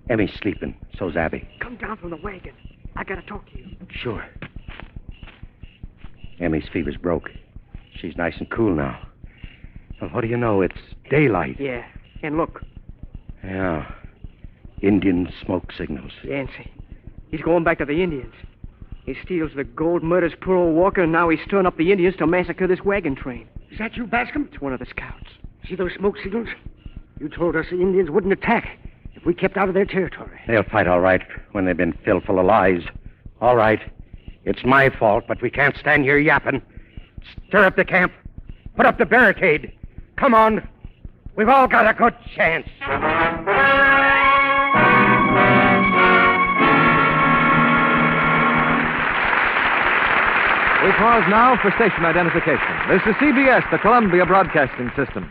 Emmy's sleeping. So's Abby. Come down from the wagon. I gotta talk to you. Sure. Emmy's fever's broke. She's nice and cool now. Well, what do you know? It's daylight. Yeah. And look. Yeah. Indian smoke signals. Yancey. He's going back to the Indians. He steals the gold, murders poor old Walker, and now he's stirring up the Indians to massacre this wagon train. Is that you, Bascomb? It's one of the scouts. See those smoke signals? You told us the Indians wouldn't attack if we kept out of their territory. They'll fight all right when they've been filled full of lies. All right. It's my fault, but we can't stand here yapping. Stir up the camp. Put up the barricade. Come on. We've all got a good chance. We pause now for station identification. This is CBS, the Columbia Broadcasting System.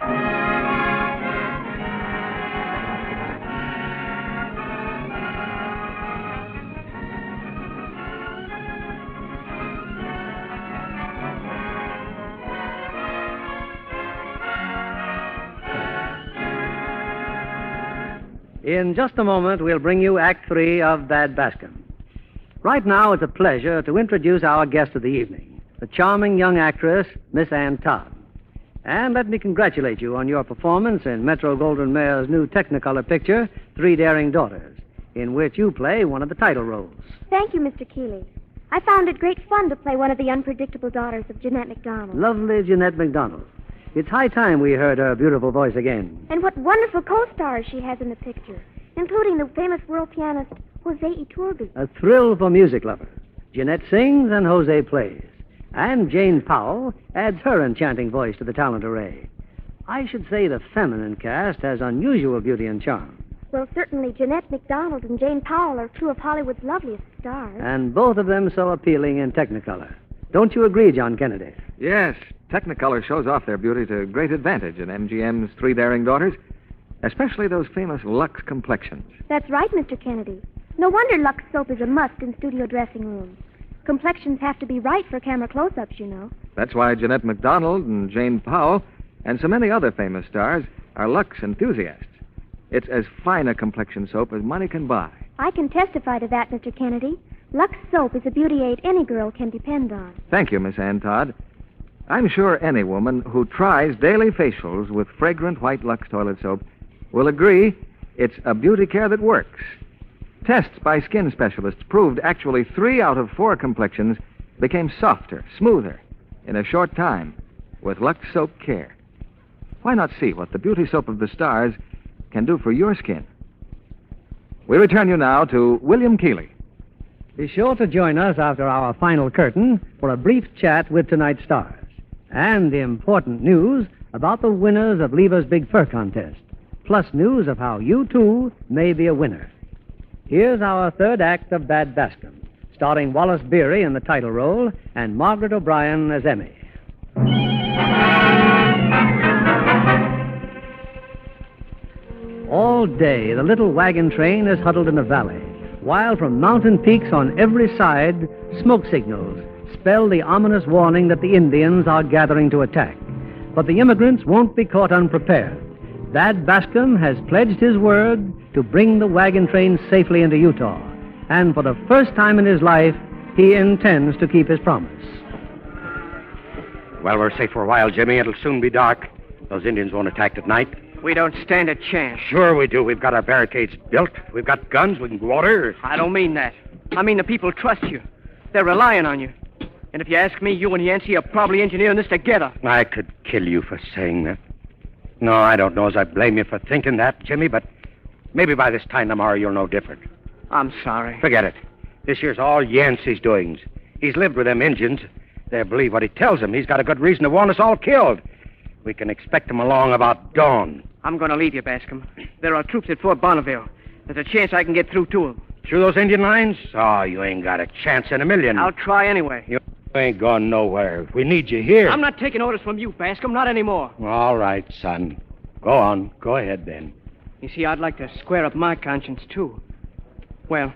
In just a moment, we'll bring you Act 3 of Bad Bascomb. Right now, it's a pleasure to introduce our guest of the evening, the charming young actress, Miss Ann Todd. And let me congratulate you on your performance in Metro-Goldwyn-Mayer's new Technicolor picture, Three Daring Daughters, in which you play one of the title roles. Thank you, Mr. Keeley. I found it great fun to play one of the unpredictable daughters of Jeanette MacDonald. Lovely Jeanette MacDonald. It's high time we heard her beautiful voice again. And what wonderful co-stars she has in the picture, including the famous world pianist Jose Iturbi. A thrill for music lovers. Jeanette sings and Jose plays. And Jane Powell adds her enchanting voice to the talent array. I should say the feminine cast has unusual beauty and charm. Well, certainly Jeanette MacDonald and Jane Powell are two of Hollywood's loveliest stars. And both of them so appealing in Technicolor. Don't you agree, John Kennedy? Yes, Technicolor shows off their beauty to great advantage in MGM's Three Daring Daughters, especially those famous Lux complexions. That's right, Mr. Kennedy. No wonder Lux soap is a must in studio dressing rooms. Complexions have to be right for camera close-ups, you know. That's why Jeanette MacDonald and Jane Powell and so many other famous stars are Lux enthusiasts. It's as fine a complexion soap as money can buy. I can testify to that, Mr. Kennedy. Lux soap is a beauty aid any girl can depend on. Thank you, Miss Ann Todd. I'm sure any woman who tries daily facials with fragrant white Lux toilet soap will agree it's a beauty care that works. Tests by skin specialists proved actually 3 out of 4 complexions became softer, smoother, in a short time with Lux Soap Care. Why not see what the beauty soap of the stars can do for your skin? We return you now to William Keeley. Be sure to join us after our final curtain for a brief chat with tonight's stars and the important news about the winners of Lever's Big Fur Contest, plus news of how you, too, may be a winner. Here's our third act of Bad Bascomb, starring Wallace Beery in the title role and Margaret O'Brien as Emmy. All day, the little wagon train is huddled in the valley, while from mountain peaks on every side, smoke signals spell the ominous warning that the Indians are gathering to attack. But the immigrants won't be caught unprepared. Bad Bascomb has pledged his word to bring the wagon train safely into Utah. And for the first time in his life, he intends to keep his promise. Well, we're safe for a while, Jimmy. It'll soon be dark. Those Indians won't attack at night. We don't stand a chance. Sure we do. We've got our barricades built. We've got guns. We can go water. I don't mean that. I mean the people trust you. They're relying on you. And if you ask me, you and Yancey are probably engineering this together. I could kill you for saying that. No, I don't know as I blame you for thinking that, Jimmy, but maybe by this time tomorrow you'll know different. I'm sorry. Forget it. This year's all Yancey's doings. He's lived with them Indians. They believe what he tells them. He's got a good reason to want us all killed. We can expect him along about dawn. I'm going to leave you, Bascomb. There are troops at Fort Bonneville. There's a chance I can get through to them. Through those Indian lines? Oh, you ain't got a chance in a million. I'll try anyway. You ain't going nowhere. We need you here. I'm not taking orders from you, Bascomb. Not anymore. All right, son. Go on. Go ahead, then. You see, I'd like to square up my conscience, too. Well,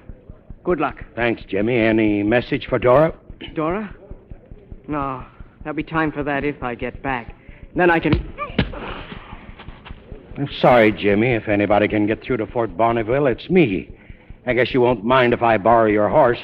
good luck. Thanks, Jimmy. Any message for Dora? Dora? No. There'll be time for that if I get back. Then I can... I'm sorry, Jimmy. If anybody can get through to Fort Bonneville, it's me. I guess you won't mind if I borrow your horse.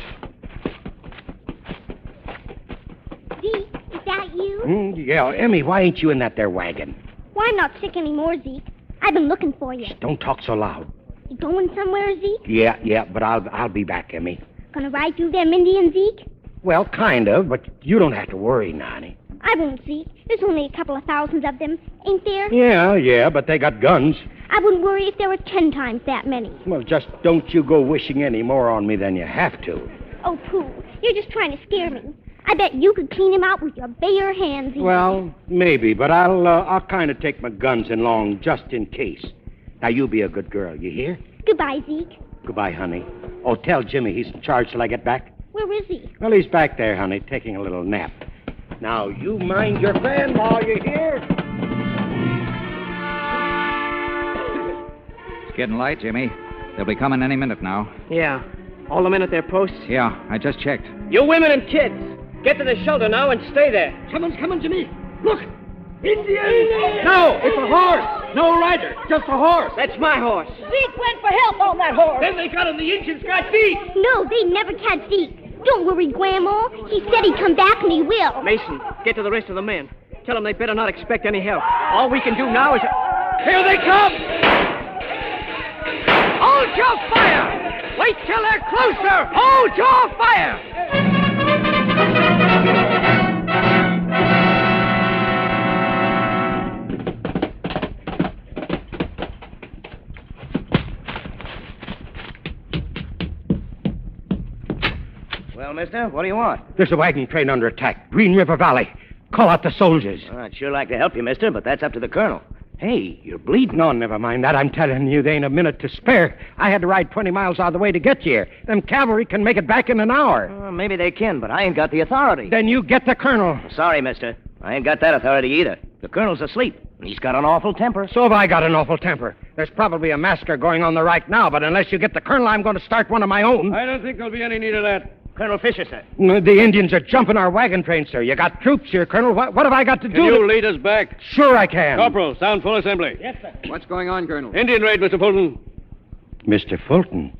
Zeke, is that you? Yeah, Emmy, why ain't you in that there wagon? Why, I'm not sick anymore, Zeke. I've been looking for you. Don't talk so loud. You going somewhere, Zeke? Yeah, but I'll be back, Emmy. Gonna ride through them Indians, Zeke? Well, kind of, but you don't have to worry, Nani. I won't, Zeke. There's only a couple of thousands of them, ain't there? Yeah, but they got guns. I wouldn't worry if there were 10 times that many. Well, just don't you go wishing any more on me than you have to. Oh, pooh. You're just trying to scare me. I bet you could clean him out with your bare hands. Zeke. Well, maybe, but I'll kind of take my guns along just in case. Now, you be a good girl, you hear? Goodbye, Zeke. Goodbye, honey. Oh, tell Jimmy he's in charge till I get back. Where is he? Well, he's back there, honey, taking a little nap. Now, you mind your grandma, you hear? It's getting light, Jimmy. They'll be coming any minute now. Yeah. All the men at their posts? Yeah, I just checked. You women and kids, get to the shelter now and stay there. Someone's coming, Jimmy. Look! Indians! No, it's a horse! No rider, just a horse. That's my horse. Zeke went for help on that horse. Then they got him. The Indians got Zeke. No, they never catch Zeke. Don't worry, Grandma. He said he'd come back, and he will. Mason, get to the rest of the men. Tell them they better not expect any help. All we can do now is... Here they come! Hold your fire! Wait till they're closer! Hold your fire! Well, mister, what do you want? There's a wagon train under attack. Green River Valley. Call out the soldiers. Well, I'd sure like to help you, mister, but that's up to the colonel. Hey, you're bleeding. No, never mind that. I'm telling you, there ain't a minute to spare. I had to ride 20 miles out of the way to get you here. Them cavalry can make it back in an hour. Maybe they can, but I ain't got the authority. Then you get the colonel. Sorry, mister. I ain't got that authority either. The colonel's asleep, and he's got an awful temper. So have I got an awful temper. There's probably a massacre going on there right now, but unless you get the colonel, I'm going to start one of my own. I don't think there'll be any need of that. Colonel Fisher, sir. The Indians are jumping our wagon train, sir. You got troops here, Colonel. What have I got to do? Can you lead us back? Sure I can. Corporal, sound full assembly. Yes, sir. What's going on, Colonel? Indian raid, Mr. Fulton. Mr. Fulton?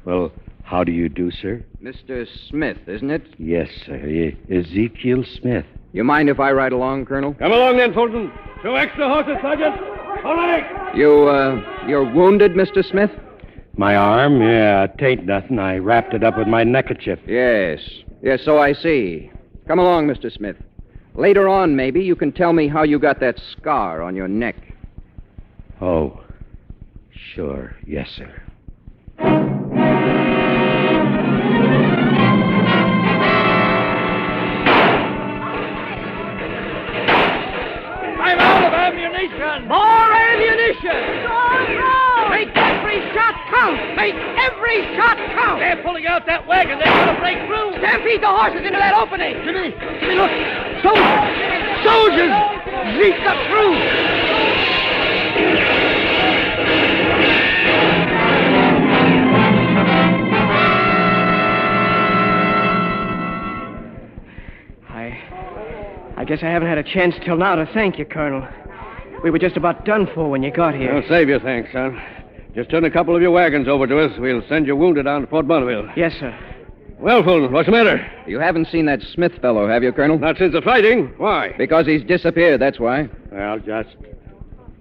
Well, how do you do, sir? Mr. Smith, isn't it? Yes, sir. Ezekiel Smith. You mind if I ride along, Colonel? Come along then, Fulton. 2 extra horses, Sergeant. All right. You're wounded, Mr. Smith? My arm? Yeah, it ain't nothing. I wrapped it up with my neckerchief. Yes, so I see. Come along, Mr. Smith. Later on, maybe, you can tell me how you got that scar on your neck. Oh, sure. Yes, sir. I'm out of ammunition. More ammunition. Make every shot count. Make every shot count. They're pulling out that wagon. They're going to break through. Stampede the horses into that opening. Jimmy, look. Soldiers. Zeke got through. I guess I haven't had a chance till now to thank you, Colonel. We were just about done for when you got here. I'll save your thanks, son. Just turn a couple of your wagons over to us. We'll send your wounded down to Fort Bonneville. Yes, sir. Well, Fulton, what's the matter? You haven't seen that Smith fellow, have you, Colonel? Not since the fighting. Why? Because he's disappeared, that's why. Well,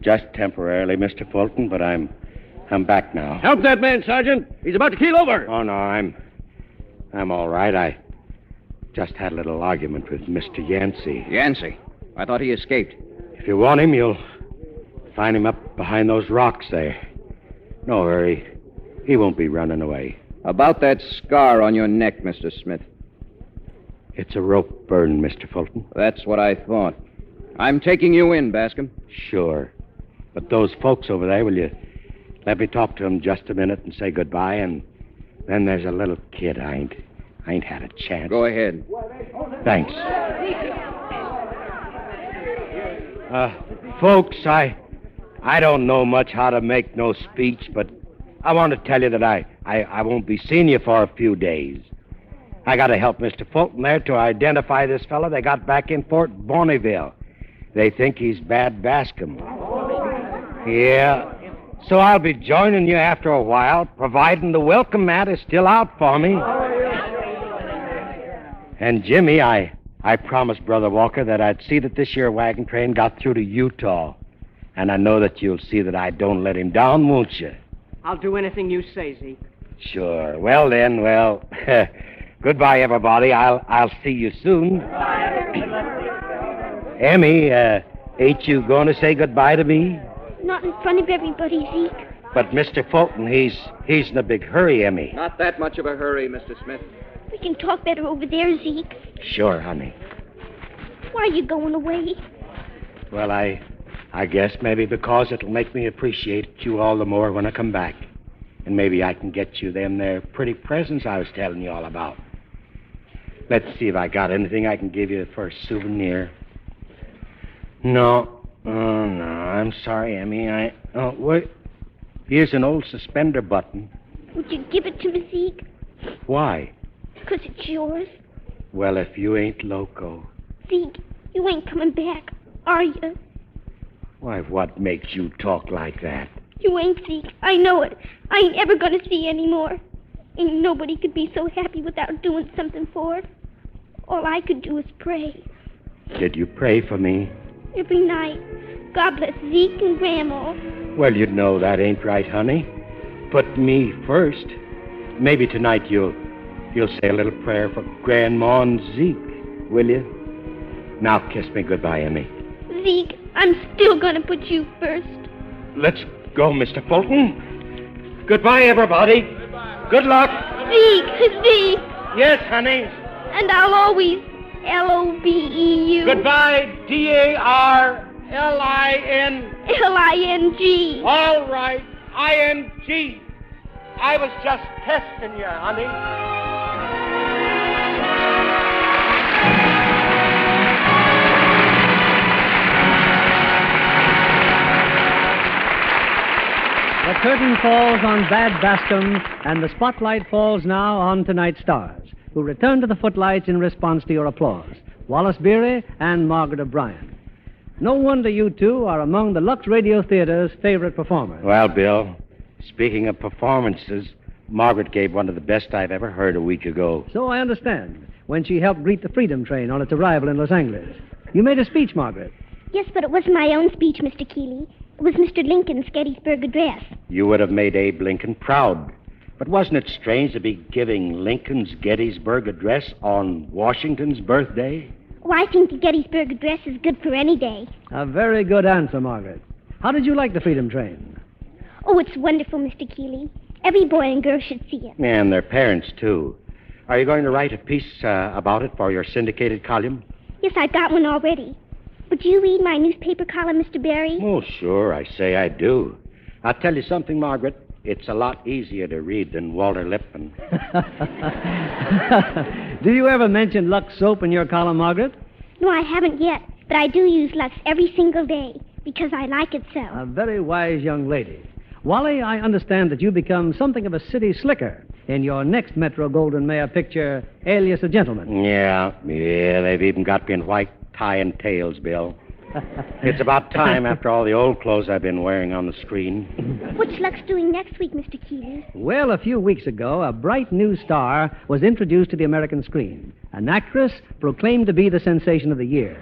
just temporarily, Mr. Fulton, but I'm back now. Help that man, Sergeant. He's about to keel over. Oh, no, I'm all right. I just had a little argument with Mr. Yancey. Yancey? I thought he escaped. If you want him, you'll find him up behind those rocks there. No hurry. He won't be running away. About that scar on your neck, Mr. Smith. It's a rope burn, Mr. Fulton. That's what I thought. I'm taking you in, Bascomb. Sure. But those folks over there, will you let me talk to them just a minute and say goodbye? And then there's a little kid I ain't had a chance. Go ahead. Thanks. Folks, I don't know much how to make no speech, but I want to tell you that I won't be seeing you for a few days. I got to help Mr. Fulton there to identify this fellow they got back in Fort Bonneville. They think he's Bad Bascomb. Yeah. So I'll be joining you after a while, providing the welcome mat is still out for me. And Jimmy, I promised Brother Walker that I'd see that this year wagon train got through to Utah. And I know that you'll see that I don't let him down, won't you? I'll do anything you say, Zeke. Sure. Well, then, goodbye, everybody. I'll see you soon. Emmy, ain't you going to say goodbye to me? Not in front of everybody, Zeke. But Mr. Fulton, he's in a big hurry, Emmy. Not that much of a hurry, Mr. Smith. We can talk better over there, Zeke. Sure, honey. Why are you going away? Well, I guess maybe because it'll make me appreciate you all the more when I come back. And maybe I can get you them there pretty presents I was telling you all about. Let's see if I got anything I can give you for a souvenir. No. Oh, no. I'm sorry, Emmy. Wait. Here's an old suspender button. Would you give it to me, Zeke? Why? Because it's yours. Well, if you ain't loco. Zeke, you ain't coming back, are you? Why, what makes you talk like that? You ain't Zeke. I know it. I ain't ever going to see any more. Ain't nobody could be so happy without doing something for it. All I could do is pray. Did you pray for me? Every night. God bless Zeke and Grandma. Well, you know that ain't right, honey. Put me first. Maybe tonight you'll say a little prayer for Grandma and Zeke, will you? Now kiss me goodbye, Emmy. Zeke, I'm still going to put you first. Let's go, Mr. Fulton. Goodbye, everybody. Goodbye. Good luck. Zeke. Yes, honey. And I'll always LOBEU. Goodbye, DARLIN. LING. All right, ING. I was just testing you, honey. The curtain falls on Bad Bascomb, and the spotlight falls now on tonight's stars, who return to the footlights in response to your applause. Wallace Beery and Margaret O'Brien. No wonder you two are among the Lux Radio Theater's favorite performers. Well, Bill, speaking of performances, Margaret gave one of the best I've ever heard a week ago. So I understand, when she helped greet the Freedom Train on its arrival in Los Angeles. You made a speech, Margaret. Yes, but it wasn't my own speech, Mr. Keeley. It was Mr. Lincoln's Gettysburg Address. You would have made Abe Lincoln proud. But wasn't it strange to be giving Lincoln's Gettysburg Address on Washington's birthday? Oh, I think the Gettysburg Address is good for any day. A very good answer, Margaret. How did you like the Freedom Train? Oh, it's wonderful, Mr. Keeley. Every boy and girl should see it. And their parents, too. Are you going to write a piece about it for your syndicated column? Yes, I've got one already. Would you read my newspaper column, Mr. Barry? Oh, sure, I say I do. I'll tell you something, Margaret. It's a lot easier to read than Walter Lippmann. Do you ever mention Lux soap in your column, Margaret? No, I haven't yet, but I do use Lux every single day because I like it so. A very wise young lady. Wally, I understand that you become something of a city slicker in your next Metro-Goldwyn-Mayer picture, Alias a Gentleman. Yeah, they've even got me in white tie and tails, Bill. It's about time after all the old clothes I've been wearing on the screen. What's Lux doing next week, Mr. Keeley? Well, a few weeks ago, a bright new star was introduced to the American screen. An actress proclaimed to be the sensation of the year.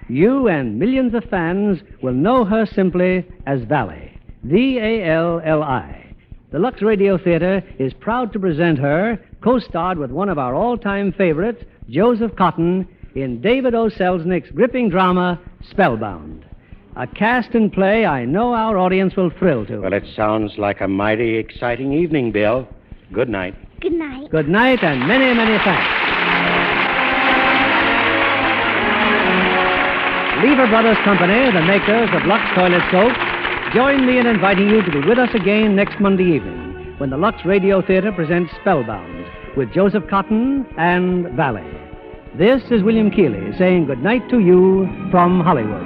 You and millions of fans will know her simply as Valley. V-A-L-L-I. The Lux Radio Theater is proud to present her, co-starred with one of our all-time favorites, Joseph Cotton, in David O. Selznick's gripping drama, Spellbound. A cast and play I know our audience will thrill to. Well, it sounds like a mighty exciting evening, Bill. Good night. Good night. Good night, and many, many thanks. Lever Brothers Company, the makers of Lux Toilet Soap, join me in inviting you to be with us again next Monday evening when the Lux Radio Theater presents Spellbound with Joseph Cotton and Valley. This is William Keeley saying good night to you from Hollywood.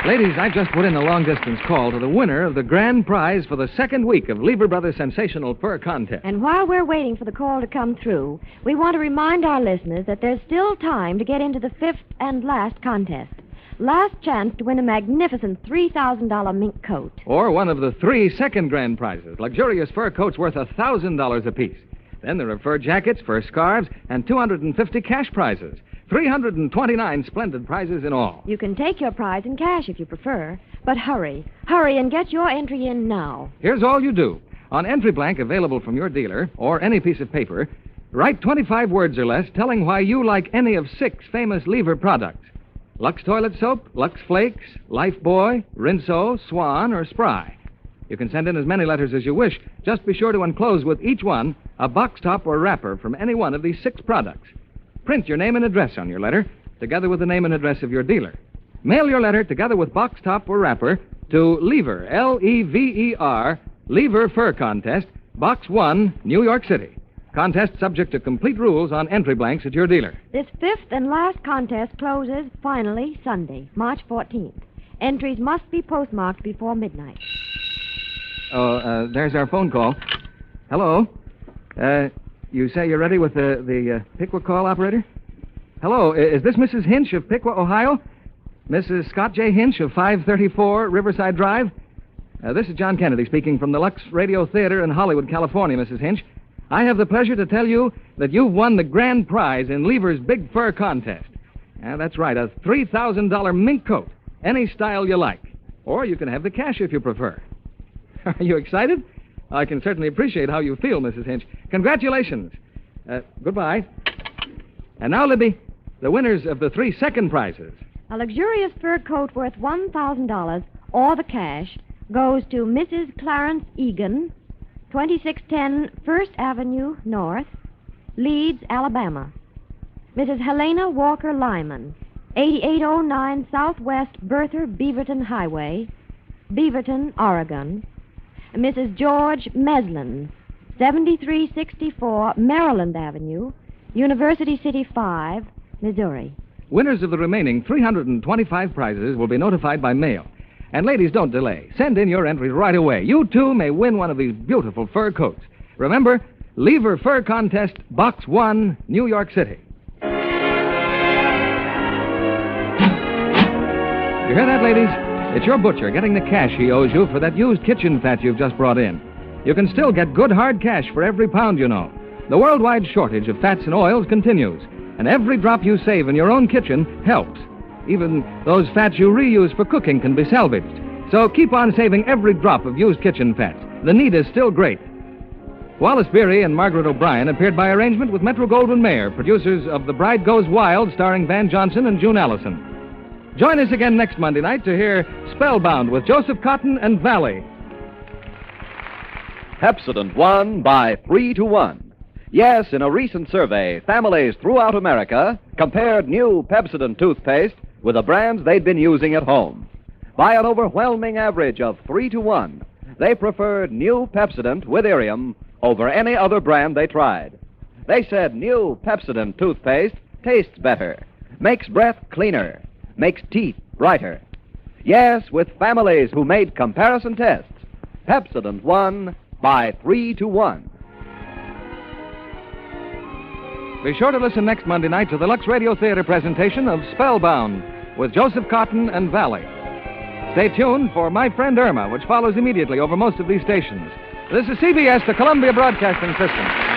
Ladies, I've just put in a long-distance call to the winner of the grand prize for the second week of Lever Brothers Sensational Fur Contest. And while we're waiting for the call to come through, we want to remind our listeners that there's still time to get into the fifth and last contest. Last chance to win a magnificent $3,000 mink coat. Or one of the 3 second grand prizes, luxurious fur coats worth $1,000 apiece. Then there are fur jackets, fur scarves, and 250 cash prizes. 329 splendid prizes in all. You can take your prize in cash if you prefer, but hurry and get your entry in now. Here's all you do. On entry blank available from your dealer, or any piece of paper, write 25 words or less telling why you like any of 6 famous Lever products. Lux Toilet Soap, Lux Flakes, Lifebuoy, Rinso, Swan, or Spry. You can send in as many letters as you wish. Just be sure to enclose with each one a box top or wrapper from any one of these 6 products. Print your name and address on your letter, together with the name and address of your dealer. Mail your letter together with box top or wrapper to Lever, L-E-V-E-R, Lever Fur Contest, Box 1, New York City. Contest subject to complete rules on entry blanks at your dealer. This fifth and last contest closes finally Sunday, March 14th. Entries must be postmarked before midnight. Oh, there's our phone call. Hello. You say you're ready with the Pickwick call, operator? Hello, is this Mrs. Hinch of Piqua, Ohio? Mrs. Scott J. Hinch of 534 Riverside Drive? This is John Kennedy speaking from the Lux Radio Theater in Hollywood, California, Mrs. Hinch. I have the pleasure to tell you that you've won the grand prize in Lever's Big Fur Contest. That's right, a $3,000 mink coat, any style you like. Or you can have the cash if you prefer. Are you excited? I can certainly appreciate how you feel, Mrs. Hinch. Congratulations. Goodbye. And now, Libby, the winners of the 3 second prizes. A luxurious fur coat worth $1,000 or the cash goes to Mrs. Clarence Egan, 2610 First Avenue North, Leeds, Alabama. Mrs. Helena Walker Lyman, 8809 Southwest Bertha Beaverton Highway, Beaverton, Oregon. Mrs. George Meslin, 7364 Maryland Avenue, University City 5, Missouri. Winners of the remaining 325 prizes will be notified by mail. And ladies, don't delay. Send in your entries right away. You, too, may win one of these beautiful fur coats. Remember, Lever Fur Contest, Box 1, New York City. You hear that, ladies? It's your butcher getting the cash he owes you for that used kitchen fat you've just brought in. You can still get good hard cash for every pound, you know. The worldwide shortage of fats and oils continues, and every drop you save in your own kitchen helps. Even those fats you reuse for cooking can be salvaged. So keep on saving every drop of used kitchen fats. The need is still great. Wallace Beery and Margaret O'Brien appeared by arrangement with Metro-Goldwyn-Mayer, producers of The Bride Goes Wild, starring Van Johnson and June Allison. Join us again next Monday night to hear Spellbound with Joseph Cotton and Valley. Pepsodent won by 3-1. Yes, in a recent survey, families throughout America compared new Pepsodent toothpaste with the brands they'd been using at home. By an overwhelming average of 3-1, they preferred new Pepsodent with Irium over any other brand they tried. They said new Pepsodent toothpaste tastes better, makes breath cleaner, makes teeth brighter. Yes, with families who made comparison tests, Pepsodent won by 3-1. Be sure to listen next Monday night to the Lux Radio Theater presentation of Spellbound with Joseph Cotton and Valley. Stay tuned for My Friend Irma, which follows immediately over most of these stations. This is CBS, the Columbia Broadcasting System.